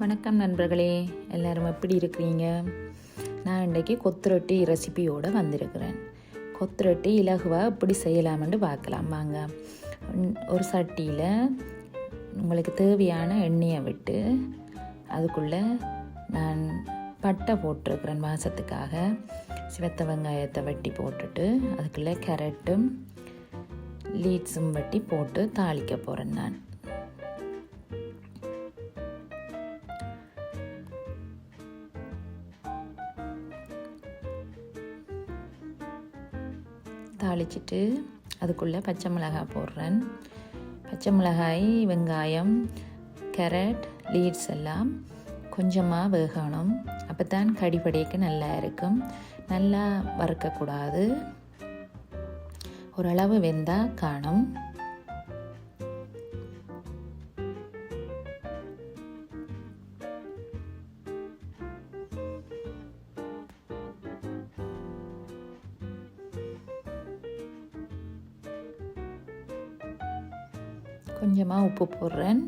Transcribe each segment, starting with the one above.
வணக்கம் நண்பர்களே, எல்லோரும் எப்படி இருக்கிறீங்க? நான் இன்றைக்கி கொத்து ரொட்டி ரெசிபியோடு வந்திருக்கிறேன். கொத்து ரொட்டி இலகுவாக எப்படி செய்யலாம்னு பார்க்கலாம் வாங்க. ஒரு சட்டியில் உங்களுக்கு தேவையான எண்ணெயை விட்டு அதுக்குள்ளே நான் பட்டை போட்டிருக்கிறேன் வாசத்துக்காக. சிவத்த வெங்காயத்தை வெட்டி போட்டுட்டு அதுக்குள்ளே கேரட்டும் லீட்ஸும் வெட்டி போட்டு தாளிக்க போகிறேன். நான் தாளிச்சிட்டு அதுக்குள்ளே பச்சை மிளகாய் போடுறேன். பச்சை மிளகாய், வெங்காயம், கேரட், லீட்ஸ் எல்லாம் கொஞ்சமாக வேகணும். அப்போ தான் கடிப்படைக்கு நல்லா இருக்கும். நல்லா வறுக்கக்கூடாது, ஓரளவு வெந்தால் காணும். கொஞ்சமாக உப்பு போடுறேன்.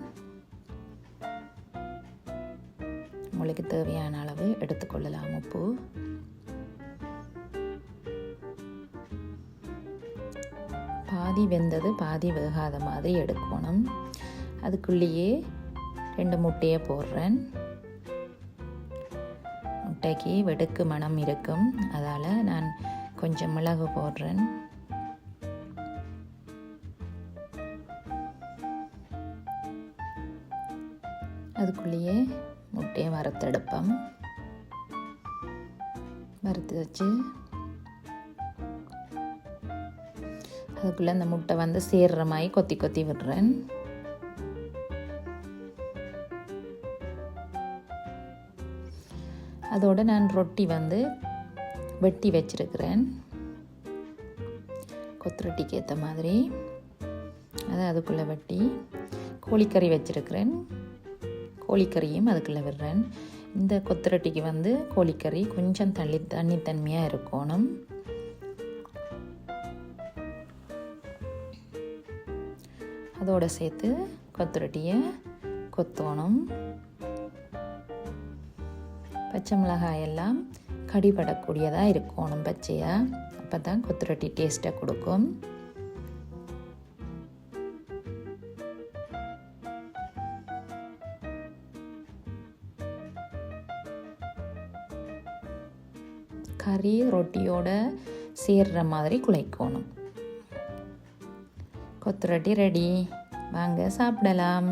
உங்களுக்கு தேவையான அளவு எடுத்துக்கொள்ளலாம் உப்பு. பாதி வெந்தது பாதி வேகாத மாதிரி எடுக்கணும். அதுக்குள்ளேயே 2 முட்டையை போடுறேன். முட்டைக்கு வெடுக்கு மணம் இருக்கும், அதால் நான் கொஞ்சம் மிளகு போடுறேன். அதுக்குள்ளேயே முட்டையை வறுத்தெடுப்போம். வறுத்து வச்சு அதுக்குள்ளே அந்த முட்டை வந்து சேர்ற மாதிரி கொத்தி கொத்தி விடுறேன். அதோடு நான் ரொட்டி வந்து வெட்டி வச்சிருக்கிறேன், கொத்து ரொட்டிக்கு ஏற்ற மாதிரி. அதை அதுக்குள்ளே வெட்டி கோழிக்கறி வச்சிருக்கிறேன். கோழிக்கறியும் அதுக்குள்ளே விடுறேன். இந்த கொத்து ரொட்டிக்கு வந்து கோழிக்கறி கொஞ்சம் தண்ணித்தன்மையாக இருக்கணும். அதோடு சேர்த்து கொத்து ரொட்டியை கொத்தணும். பச்சை மிளகாய் எல்லாம் கடிபடக்கூடியதாக இருக்கணும் பச்சையாக. அப்போ தான் கொத்து ரொட்டி டேஸ்ட்டை கொடுக்கும். கறி ரொட்டியோட சேர்ற மாதிரி குழைக்கணும். கொத்து ரொட்டி ரெடி, வாங்க சாப்பிடலாம்.